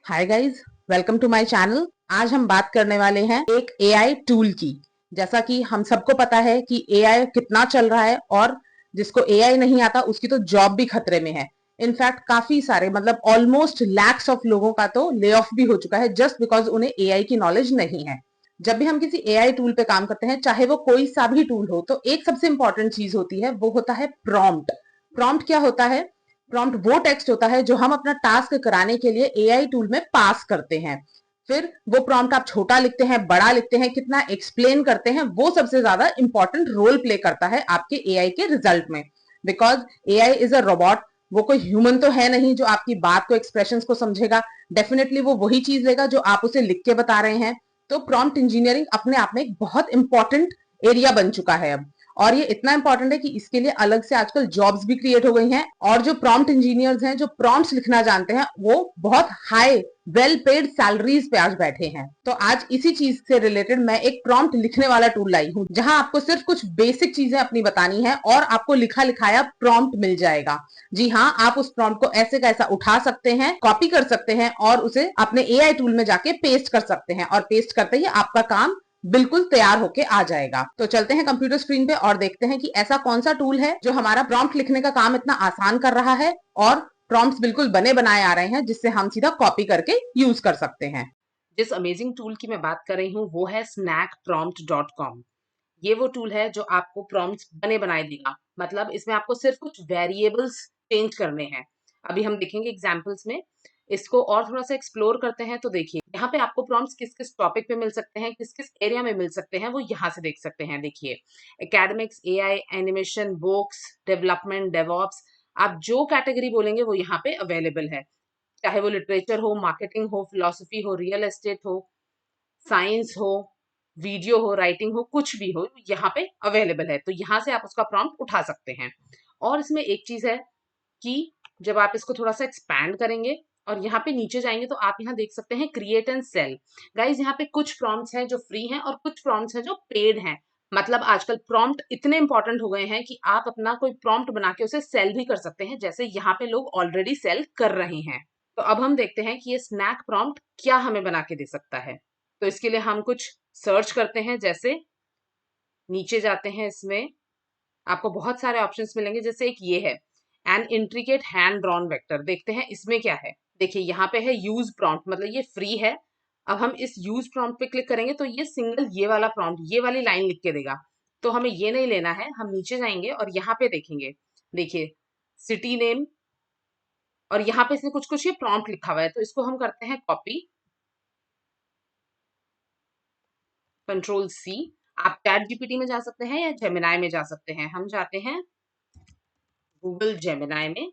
Hi guys, welcome to my channel. आज हम बात करने वाले हैं एक एआई टूल की। जैसा कि हम सबको पता है कि एआई कितना चल रहा है और जिसको एआई नहीं आता उसकी तो जॉब भी खतरे में है। इनफैक्ट काफी सारे मतलब ऑलमोस्ट लैक्स ऑफ लोगों का तो ले ऑफ भी हो चुका है जस्ट बिकॉज उन्हें एआई की नॉलेज नहीं है। जब भी हम किसी एआई टूल पे काम करते हैं, चाहे वो कोई सा भी टूल हो, तो एक सबसे इंपॉर्टेंट चीज होती है, वो होता है प्रॉम्प्ट। प्रॉम्प्ट क्या होता है? प्रॉम्प्ट वो टेक्स्ट होता है जो हम अपना टास्क कराने के लिए एआई टूल में पास करते हैं। फिर वो प्रॉम्प्ट आप छोटा लिखते हैं, बड़ा लिखते हैं, कितना एक्सप्लेन करते हैं, वो सबसे ज्यादा इंपॉर्टेंट रोल प्ले करता है आपके एआई के रिजल्ट में। Because AI is a robot. वो कोई ह्यूमन तो है नहीं जो आपकी बात को, एक्सप्रेशन को समझेगा। डेफिनेटली वो वही चीज लेगा जो आप उसे लिख के बता रहे हैं। तो प्रॉम्प्ट इंजीनियरिंग अपने आप में एक बहुत इंपॉर्टेंट एरिया बन चुका है अब। और ये इतना इंपॉर्टेंट है कि इसके लिए अलग से आजकल जॉब्स भी क्रिएट हो गई हैं। और जो प्रॉम्प्ट इंजीनियर्स हैं, जो प्रॉम्प्ट्स लिखना जानते हैं, वो बहुत हाई वेल पेड सैलरीज पे आज बैठे हैं। तो आज इसी चीज से रिलेटेड मैं एक प्रॉम्प्ट लिखने वाला टूल लाई हूं, जहां आपको सिर्फ कुछ बेसिक चीजें अपनी बतानी है और आपको लिखा लिखाया प्रॉम्प्ट मिल जाएगा। जी हाँ, आप उस प्रॉम्प्ट को ऐसे कैसा उठा सकते हैं, कॉपी कर सकते हैं और उसे अपने एआई टूल में जाके पेस्ट कर सकते हैं, और पेस्ट करते ही आपका काम बिल्कुल तैयार होके आ जाएगा। तो चलते हैं कंप्यूटर स्क्रीन पे और देखते हैं कि ऐसा कौन सा टूल है जो हमारा प्रॉम्प्ट लिखने का काम इतना आसान कर रहा है और प्रॉम्प्ट्स बिल्कुल बने बनाए आ रहे हैं जिससे हम सीधा कॉपी करके यूज कर सकते हैं। जिस अमेजिंग टूल की मैं बात कर रही हूँ वो है snackprompt.com। ये वो टूल है जो आपको प्रॉम्प्ट्स बने बनाए देगा। मतलब इसमें आपको सिर्फ कुछ वेरिएबल्स चेंज करने हैं। अभी हम देखेंगे एग्जांपल्स में। इसको और थोड़ा सा एक्सप्लोर करते हैं तो देखिए यहाँ पे आपको प्रॉम्प्ट्स किस किस टॉपिक पे मिल सकते हैं, किस किस एरिया में मिल सकते हैं, वो यहाँ से देख सकते हैं। देखिए academics, AI, animation, books, development, DevOps, आप जो कैटेगरी बोलेंगे वो यहाँ पे अवेलेबल है। चाहे वो लिटरेचर हो, मार्केटिंग हो, फिलोसफी हो, रियल एस्टेट हो, साइंस हो, वीडियो हो, राइटिंग हो, कुछ भी हो, यहाँ पे अवेलेबल है। तो यहाँ से आप उसका प्रॉम्प्ट उठा सकते हैं। और इसमें एक चीज है कि जब आप इसको थोड़ा सा एक्सपैंड करेंगे और यहाँ पे नीचे जाएंगे तो आप यहाँ देख सकते हैं क्रिएट एंड सेल। गाइज यहाँ पे कुछ प्रॉम्प्ट्स हैं जो फ्री हैं और कुछ प्रॉम्प्ट्स हैं जो पेड हैं। मतलब आजकल प्रॉम्प्ट इतने इंपॉर्टेंट हो गए हैं कि आप अपना कोई प्रॉम्प्ट बना के उसे सेल भी कर सकते हैं, जैसे यहाँ पे लोग ऑलरेडी सेल कर रहे हैं। तो अब हम देखते हैं कि ये स्नैक प्रॉम्प्ट क्या हमें बना के दे सकता है। तो इसके लिए हम कुछ सर्च करते हैं, जैसे नीचे जाते हैं, इसमें आपको बहुत सारे ऑप्शंस मिलेंगे। जैसे एक ये है an intricate hand drawn vector, देखते हैं इसमें क्या है। देखिए यहाँ पे है यूज प्रॉम्प्ट, मतलब ये फ्री है। अब हम इस यूज प्रॉम्प्ट पे क्लिक करेंगे तो ये सिंगल ये वाला प्रॉम्प्ट, ये वाली लाइन लिख के देगा। तो हमें ये नहीं लेना है, हम नीचे जाएंगे और यहाँ पे देखेंगे। देखिए सिटी नेम, और यहाँ पे इसने कुछ कुछ ये प्रॉम्प्ट लिखा हुआ है, तो इसको हम करते हैं कॉपी, कंट्रोल सी। आप चैट जीपीटी में जा सकते हैं या जेमिनाई में जा सकते हैं। हम जाते हैं गूगल जेमिनाई में,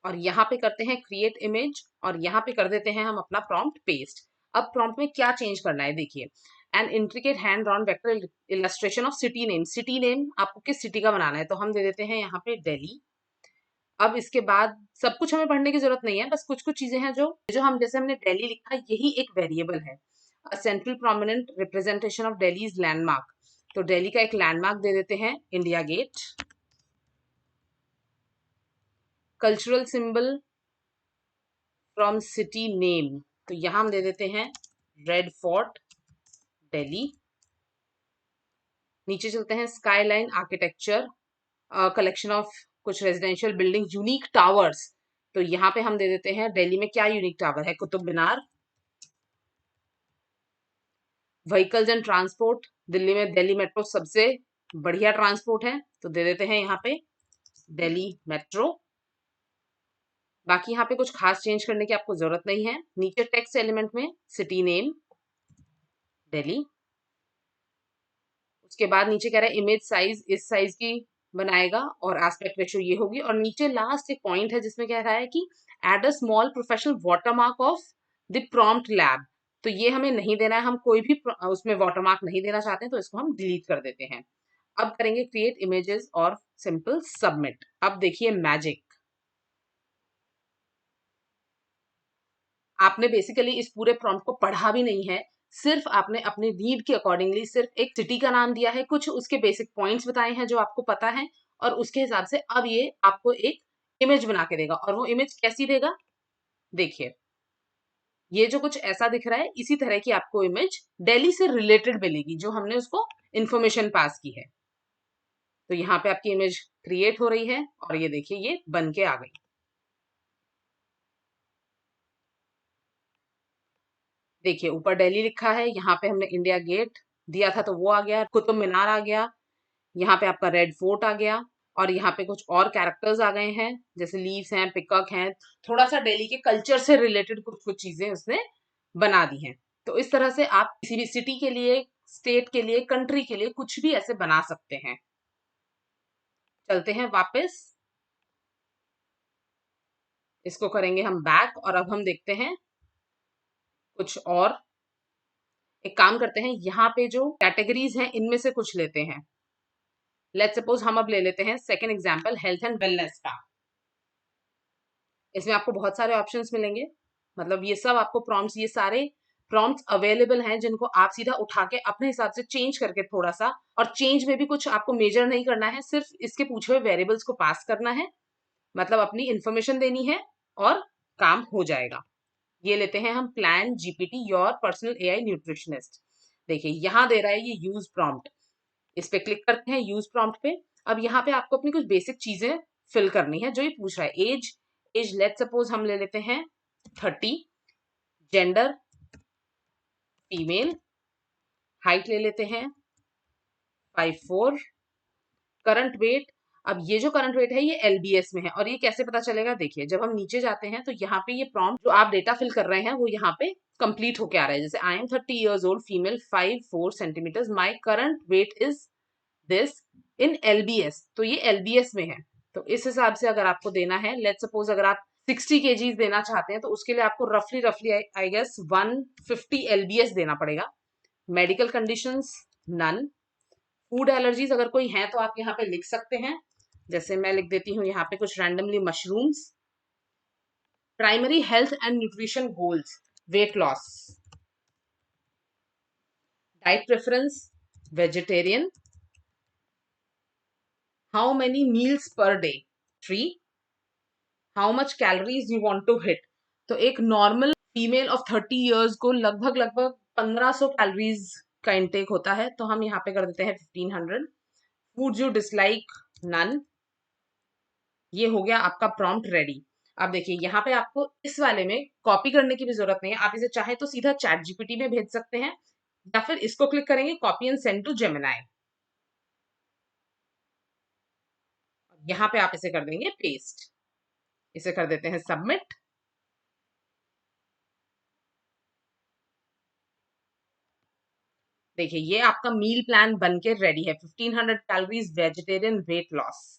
और यहाँ पे करते हैं क्रिएट इमेज, और यहाँ पे कर देते हैं हम अपना प्रॉम्प्ट पेस्ट। अब प्रॉम्प्ट में क्या चेंज करना है, देखिए an intricate hand drawn vector illustration of city name. City name आपको किस सिटी का बनाना है, तो हम दे देते हैं यहाँ पे दिल्ली। अब इसके बाद सब कुछ हमें पढ़ने की जरूरत नहीं है, बस कुछ कुछ चीजें हैं जो जो हम, जैसे हमने दिल्ली लिखा, यही एक वेरिएबल है। A central prominent representation of Delhi is landmark, तो दिल्ली का एक लैंडमार्क दे देते हैं India gate. Cultural symbol from city name, तो यहां हम दे देते हैं रेड फोर्ट दिल्ली। नीचे चलते हैं स्काईलाइन आर्किटेक्चर, कलेक्शन ऑफ कुछ रेजिडेंशियल बिल्डिंग, यूनिक टावर्स, तो यहाँ पे हम दे देते हैं दिल्ली में क्या यूनिक टावर है, Qutub Minar. Vehicles and transport, Delhi में दिल्ली मेट्रो सबसे बढ़िया ट्रांसपोर्ट है, तो दे देते हैं यहाँ पे दिल्ली मेट्रो। बाकी यहाँ पे कुछ खास चेंज करने की आपको जरूरत नहीं है। नीचे टेक्स्ट एलिमेंट में सिटी नेम दिल्ली। उसके बाद नीचे कह रहा है इमेज साइज, इस साइज की बनाएगा और एस्पेक्ट रेशियो ये होगी। और नीचे लास्ट एक पॉइंट है जिसमें कह रहा है कि add a small professional watermark of the prompt lab, तो ये हमें नहीं देना है। हम कोई भी उसमें वाटरमार्क नहीं देना चाहते हैं, तो इसको हम डिलीट कर देते हैं। अब करेंगे क्रिएट इमेजेस और सिंपल सबमिट। अब देखिए मैजिक, आपने बेसिकली इस पूरे प्रॉम्प्ट को पढ़ा भी नहीं है, सिर्फ आपने अपनी नीड के अकॉर्डिंगली सिर्फ एक सिटी का नाम दिया है, कुछ उसके बेसिक पॉइंट्स बताए हैं जो आपको पता है, और उसके हिसाब से अब ये आपको एक इमेज बना के देगा। और वो इमेज कैसी देगा, देखिए ये जो कुछ ऐसा दिख रहा है, इसी तरह की आपको इमेज दिल्ली से रिलेटेड मिलेगी जो हमने उसको इंफॉर्मेशन पास की है। तो यहाँ पे आपकी इमेज क्रिएट हो रही है और ये देखिए ये बन के आ गई। देखिए ऊपर दिल्ली लिखा है, यहाँ पे हमने इंडिया गेट दिया था तो वो आ गया, कुतुब मीनार आ गया, यहाँ पे आपका रेड फोर्ट आ गया और यहाँ पे कुछ और कैरेक्टर्स आ गए हैं जैसे लीव्स हैं, पिकॉक हैं, थोड़ा सा दिल्ली के कल्चर से रिलेटेड कुछ कुछ चीजें उसने बना दी हैं। तो इस तरह से आप किसी भी सिटी के लिए, स्टेट के लिए, कंट्री के लिए कुछ भी ऐसे बना सकते हैं। चलते हैं वापस, इसको करेंगे हम बैक और अब हम देखते हैं कुछ और। एक काम करते हैं, यहाँ पे जो कैटेगरीज हैं इनमें से कुछ लेते हैं। लेट्स सपोज हम अब ले लेते हैं second example, health and wellness का। इसमें आपको बहुत सारे ऑप्शंस मिलेंगे, मतलब ये सब आपको प्रॉम्प्ट्स, ये सारे प्रॉम्प्ट्स अवेलेबल हैं जिनको आप सीधा उठा के अपने हिसाब से चेंज करके थोड़ा सा, और चेंज में भी कुछ आपको मेजर नहीं करना है, सिर्फ इसके पूछे हुए वेरिएबल्स को पास करना है, मतलब अपनी इंफॉर्मेशन देनी है और काम हो जाएगा। ये लेते हैं हम plan GPT your personal AI nutritionist. देखिए यहाँ दे रहा है ये यूज प्रॉम्प्ट, इस पे क्लिक करते हैं यूज प्रॉम्प्ट पे। अब यहाँ पे आपको अपनी कुछ बेसिक चीजें फिल करनी है जो ये पूछ रहा है। एज, एज लेट सपोज हम ले लेते हैं 30, जेंडर फीमेल, हाइट ले लेते हैं 5'4", करंट वेट। अब ये जो करंट वेट है ये एलबीएस में है और ये कैसे पता चलेगा, देखिए जब हम नीचे जाते हैं तो यहाँ पे ये प्रॉम्प्ट जो आप डेटा फिल कर रहे हैं वो यहाँ पे कंप्लीट होके आ रहा है। जैसे I am 30 years old, female, 5'4" centimeters, my current weight is this in LBS, तो ये एलबीएस में है। तो इस हिसाब से अगर आपको देना है, लेट सपोज अगर आप 60 kgs देना चाहते हैं तो उसके लिए आपको रफली रफली आई गेस 150 एलबीएस देना पड़ेगा। Medical conditions none. Food allergies अगर कोई है तो आप यहाँ पे लिख सकते हैं, जैसे मैं लिख देती हूँ यहाँ पे कुछ randomly mushrooms. Primary health and nutrition goals, weight loss. Diet preference vegetarian. How many meals per day, 3। How much calories you want to hit, तो एक नॉर्मल फीमेल ऑफ 30 इयर्स को लगभग लगभग 1500 कैलोरीज का इंटेक होता है, तो हम यहाँ पे कर देते हैं 1500। Food you dislike none. ये हो गया आपका प्रॉम्प्ट रेडी। अब देखिए यहाँ पे आपको इस वाले में कॉपी करने की भी जरूरत नहीं है, आप इसे चाहे तो सीधा चैट जीपीटी में भेज सकते हैं या फिर इसको क्लिक करेंगे copy and send to Gemini, यहाँ पे आप इसे कर देंगे पेस्ट, इसे कर देते हैं सबमिट। देखिए ये आपका मील प्लान बनके रेडी है, 1500 calories, vegetarian, weight loss.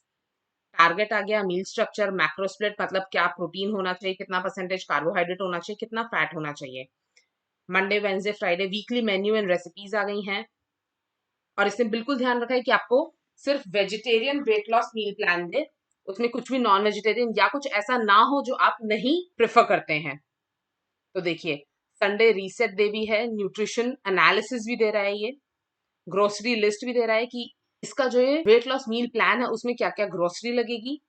Target आ गया, मील स्ट्रक्चर, मैक्रो स्प्लिट मतलब क्या प्रोटीन होना चाहिए, कितना परसेंटेज कार्बोहाइड्रेट होना चाहिए, कितना फैट होना चाहिए। Monday, Wednesday, Friday weekly menu and recipes आ गई हैं। और इसमें बिल्कुल ध्यान रखा है कि आपको सिर्फ vegetarian weight loss meal plan दे, उसमें कुछ भी नॉन वेजिटेरियन या कुछ ऐसा ना हो जो आप नहीं प्रेफर करते हैं। तो देखिए संडे रीसेट डे भी है, न्यूट्रिशन एनालिसिस भी दे रहा है, ये ग्रोसरी लिस्ट भी दे रहा है कि इसका जो ये वेट लॉस मील प्लान है उसमें क्या क्या ग्रोसरी लगेगी।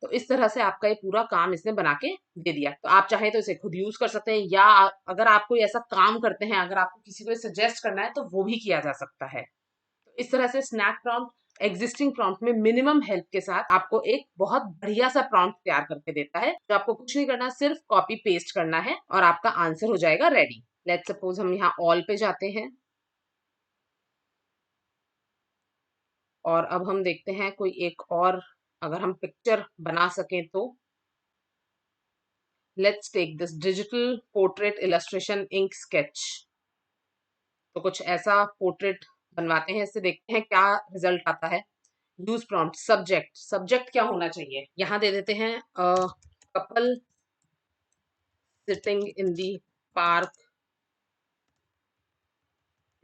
तो इस तरह से आपका ये पूरा काम इसने बना के दे दिया। तो आप चाहे तो इसे खुद यूज कर सकते हैं या अगर आप कोई ऐसा काम करते हैं, अगर आपको किसी को सजेस्ट करना है तो वो भी किया जा सकता है। तो इस तरह से स्नैक प्रॉम्प्ट एग्जिस्टिंग प्रॉम्प्ट में मिनिमम हेल्प के साथ आपको एक बहुत बढ़िया सा प्रॉम्प्ट तैयार करके देता है, जो आपको कुछ नहीं करना, सिर्फ कॉपी पेस्ट करना है और आपका आंसर हो जाएगा रेडी। लेट्स सपोज हम यहाँ ऑल पे जाते हैं और अब हम देखते हैं कोई एक और अगर हम पिक्चर बना सकें तो। Let's take this digital portrait illustration ink sketch. तो कुछ ऐसा पोर्ट्रेट बनवाते हैं, इससे देखते हैं क्या रिजल्ट आता है। यूज प्रॉम्प्ट सब्जेक्ट, सब्जेक्ट क्या होना चाहिए, यहाँ दे देते हैं couple sitting in the park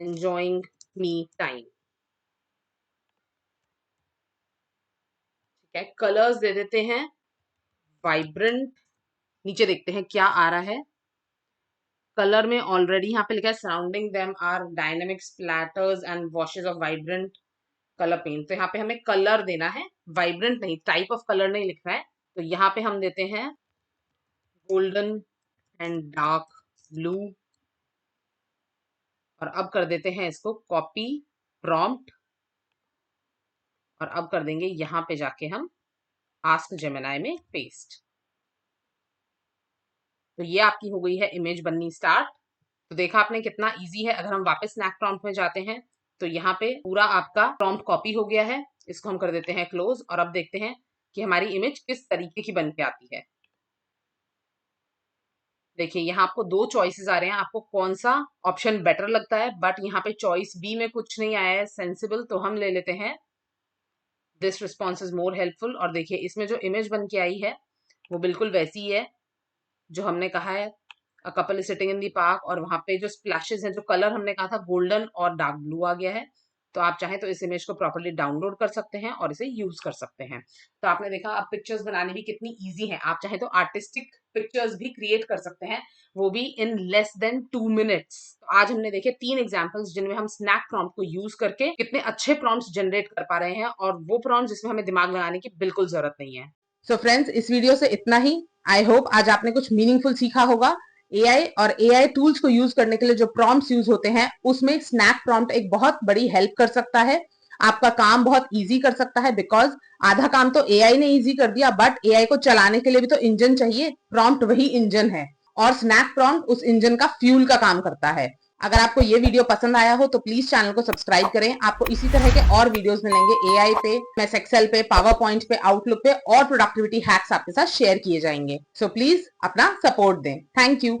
enjoying me time. ठीक है, कलर्स दे देते हैं वाइब्रेंट, नीचे देखते हैं क्या आ रहा है। कलर में ऑलरेडी यहाँ पे लिखा है surrounding them are dynamic splatters and washes of vibrant colour paint, तो यहाँ पे हमें कलर देना है वाइब्रेंट नहीं, टाइप ऑफ कलर नहीं लिखना है, तो यहाँ पे हम देते हैं गोल्डन एंड डार्क ब्लू, और अब कर देते हैं इसको कॉपी प्रॉम्प्ट, और अब कर देंगे यहाँ पे जाके हम आस्क जेमिनी में पेस्ट। तो ये आपकी हो गई है इमेज बननी स्टार्ट। तो देखा आपने कितना इजी है। अगर हम वापस स्नैक प्रॉम्प्ट में जाते हैं तो यहाँ पे पूरा आपका प्रॉम्प्ट कॉपी हो गया है। इसको हम कर देते हैं क्लोज, और अब देखते हैं कि हमारी इमेज किस तरीके की बन के आती है। देखिए यहाँ आपको दो चॉइसेस आ रहे हैं, आपको कौन सा ऑप्शन बेटर लगता है, बट यहाँ पे चॉइस बी में कुछ नहीं आया है सेंसिबल, तो हम ले लेते हैं this response is more helpful. और देखिए इसमें जो इमेज बन के आई है वो बिल्कुल वैसी ही है जो हमने कहा है, a couple is sitting in the park, और वहां पे जो स्प्लैशेस हैं, जो कलर हमने कहा था गोल्डन और डार्क ब्लू आ गया है। तो आप चाहें तो इस इमेज को प्रॉपर्ली डाउनलोड कर सकते हैं और इसे यूज कर सकते हैं। तो आपने देखा अब पिक्चर्स बनाने भी कितनी इजी है। आप चाहें तो आर्टिस्टिक पिक्चर्स भी क्रिएट कर सकते हैं, वो भी इन लेस देन 2 मिनट्स। तो आज हमने देखे 3 एग्जांपल्स जिनमें हम स्नैक प्रॉम्प्ट को यूज करके कितने अच्छे प्रॉम्प्ट्स जनरेट कर पा रहे हैं, और वो प्रॉम्प्ट जिसमें हमें दिमाग लगाने की बिल्कुल जरूरत नहीं है। सो फ्रेंड्स, इस वीडियो से इतना ही। आई होप आज आपने कुछ मीनिंगफुल सीखा होगा। एआई और एआई टूल्स को यूज करने के लिए जो प्रॉम्प्ट्स यूज होते हैं उसमें स्नैक प्रॉम्प्ट एक बहुत बड़ी हेल्प कर सकता है, आपका काम बहुत इजी कर सकता है। बिकॉज आधा काम तो एआई ने इजी कर दिया, बट एआई को चलाने के लिए भी तो इंजन चाहिए। प्रॉम्प्ट वही इंजन है और स्नैक प्रॉम्प्ट उस इंजन का फ्यूल का काम करता है। अगर आपको ये वीडियो पसंद आया हो तो प्लीज चैनल को सब्सक्राइब करें। आपको इसी तरह के और वीडियोस मिलेंगे एआई पे, एमएस एक्सेल पे, पावर पॉइंट पे, आउटलुक पे, और प्रोडक्टिविटी हैक्स आपके साथ शेयर किए जाएंगे। सो प्लीज अपना सपोर्ट दें। Thank you.